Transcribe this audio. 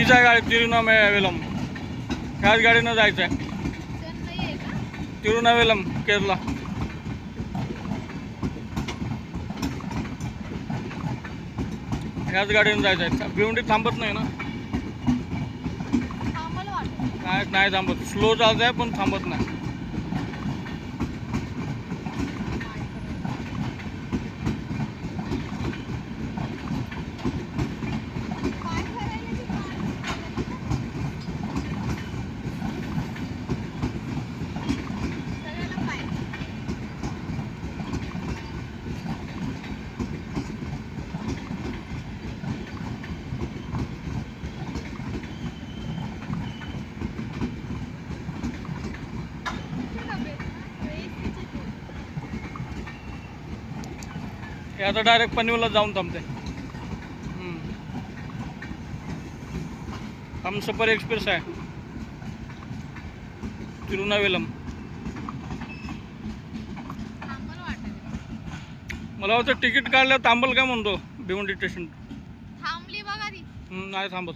हीच आहे गाडी तिरुनावेलम. ह्याच गाडीनं जायचं आहे तिरुनावेलम केरला. ह्याच गाडीनं जायचं आहे. भिवंडीत थांबत नाही ना, काय नाही थांबत. स्लो चालत आहे पण थांबत नाही. हे आता डायरेक्ट पनवेलला जाऊन थांबते. हमसफर एक्सप्रेस आहे तिरुनावेलम. मला वाटतं तिकीट काढलं थांबल काय म्हणतो भिवंडी स्टेशन. थांबली बघा ती. नाही थांबत.